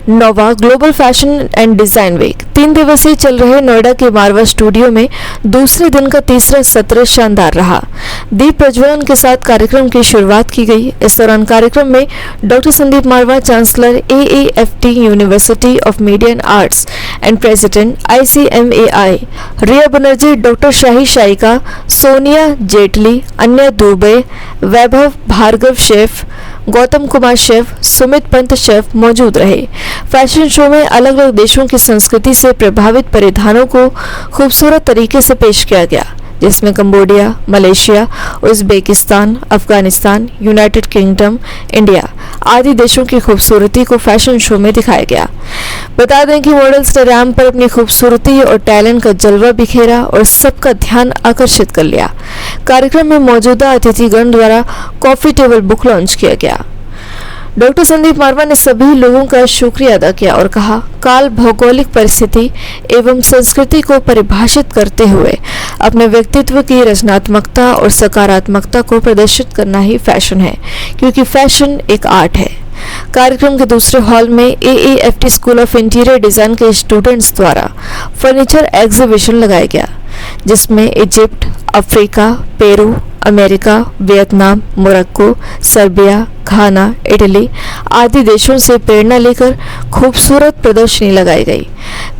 Nova global fashion and design week 3 दिवसीय चल रहे नोएडा के मारवा स्टूडियो में दूसरे दिन का तीसरा सत्र शानदार रहा। दीप प्रज्वलन के साथ कार्यक्रम की शुरुआत की गई। इस दौरान कार्यक्रम में doctor Sandeep Marwah, chancellor AAFT university of media and arts and president ICMAI, Riya Banerjee, doctor Shahi Shaika, Sonia Jaitley, Anya Dubey, Vaibhav Bhargava chef, Gautam Kumar chef, Sumit Pant chef मौजूद रहे। फैशन शो में अलग अलग देशों की संस्कृति से प्रभावित परिधानों को खूबसूरत तरीके से पेश किया गया, जिसमें Cambodia, Malaysia, Uzbekistan, Afghanistan, United kingdom, India आदि देशों की खूबसूरती को फैशन शो में दिखाया गया। बता दें कि मॉडल्स ने रैंप पर अपनी खूबसूरती और टैलेंट का जलवा बिखेरा और सबका ध्यान आकर्षित कर लिया। कार्यक्रम में मौजूदा अतिथिगण द्वारा कॉफी टेबल बुक लॉन्च किया गया। डॉक्टर संदीप मारवा ने सभी लोगों का शुक्रिया अदा किया और कहा, काल भौगोलिक परिस्थिति एवं संस्कृति को परिभाषित करते हुए अपने व्यक्तित्व की रचनात्मकता और सकारात्मकता को प्रदर्शित करना ही फैशन है, क्योंकि फैशन एक आर्ट है। कार्यक्रम के दूसरे हॉल में AAFT school of interior design के स्टूडेंट्स द्वारा फर्नीचर एग्जीबिशन लगाया गया, जिसमें Egypt, Africa, Peru, America, Vietnam, Morocco, Serbia, Ghana, Italy आदि देशों से प्रेरणा लेकर खूबसूरत प्रदर्शनी लगाई गई।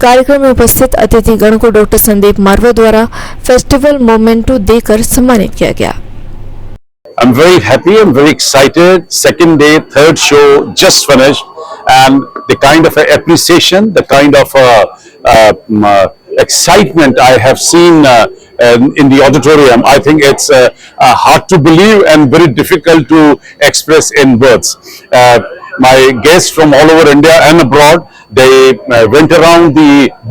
कार्यक्रम में उपस्थित अतिथिगण को डॉक्टर संदीप मारवा द्वारा फेस्टिवल मोमेंटो देकर सम्मानित किया गया। I'm very happy, I'm very excited. Second day, third show just finished, and the kind of appreciation, the kind of excitement I have seen in the auditorium, I think it's hard to believe and very difficult to express in words. My guests from all over India and abroad, they went around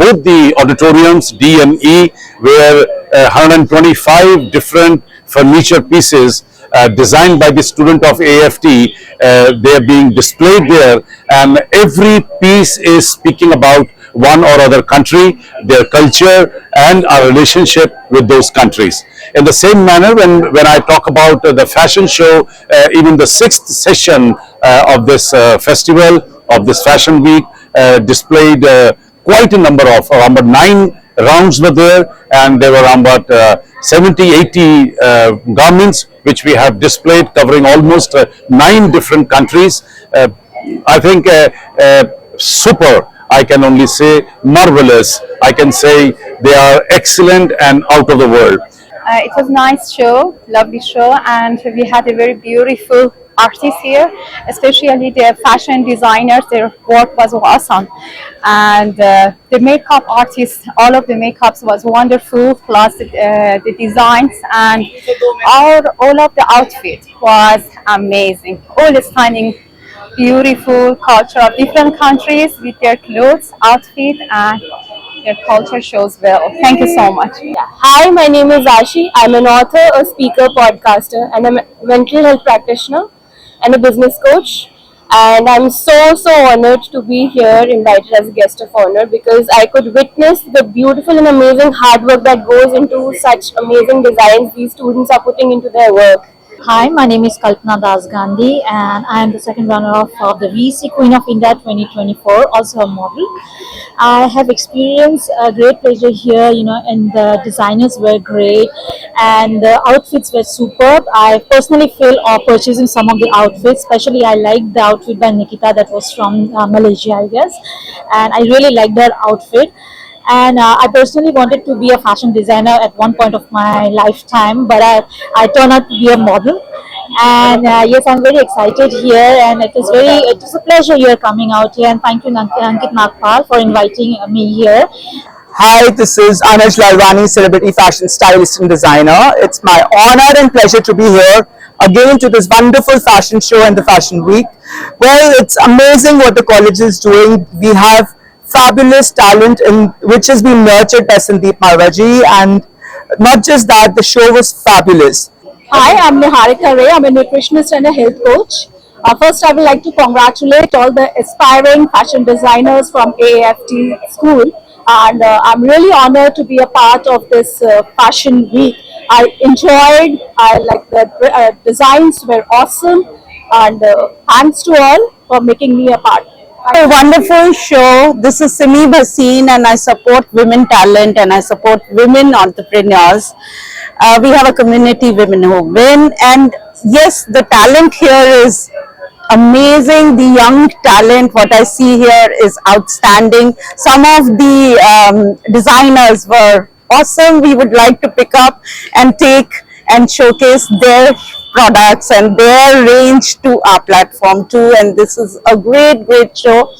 both the auditoriums, D and E, where 125 different furniture pieces designed by the student of AFT, they are being displayed there, and every piece is speaking about one or other country, their culture and our relationship with those countries. In the same manner, when I talk about the fashion show, even the 6th session of this festival, of this fashion week, displayed quite a number of, around 9 rounds were there, and there were around 70-80 garments which we have displayed, covering almost 9 different countries. I think super, I can only say marvelous. I can say they are excellent and out of the world. It was a nice show, lovely show, and we had a very beautiful artists here, especially the fashion designers. Their work was awesome, and the makeup artists, all of the makeups was wonderful, plus the designs and all of the outfit was amazing. All stunning, beautiful culture of different countries with their clothes, outfit, and their culture shows well. Thank you so much. Hi, my name is Ashi. I'm an author, a speaker, podcaster, and a mental health practitioner and a business coach. And I'm so honored to be here, invited as a guest of honor, because I could witness the beautiful and amazing hard work that goes into such amazing designs these students are putting into their work. Hi, my name is Kalpana Das Gandhi, and I am the second runner-up of the VC Queen of India 2024, also a model. I have experienced a great pleasure here, and the designers were great and the outfits were superb. I personally feel purchasing some of the outfits, especially I liked the outfit by Nikita that was from Malaysia, I guess, and I really liked that outfit. And I personally wanted to be a fashion designer at one point of my lifetime, but I turned out to be a model. And yes, I'm very excited here, and it is a pleasure here coming out here. And thank you, Ankit Nagpal, for inviting me here. Hi, this is Anuj Lalwani, celebrity fashion stylist and designer. It's my honor and pleasure to be here again to this wonderful fashion show and the fashion week. Well, it's amazing what the college is doing. We have fabulous talent which has been nurtured by Sandeep Marwa ji, and not just that, the show was fabulous. Hi, I'm Niharika Ray. I'm a nutritionist and a health coach. First, I would like to congratulate all the aspiring fashion designers from AAFT school, and I'm really honored to be a part of this fashion week. I like the designs were awesome, and thanks to all for making me a part. A wonderful show. This is Simi Bhasin and I support women talent and I support women entrepreneurs. We have a community, Women Who Win, and yes, the talent here is amazing. The young talent, what I see here is outstanding. Some of the designers were awesome. We would like to pick up and take and showcase their products and their range to our platform too, and this is a great show.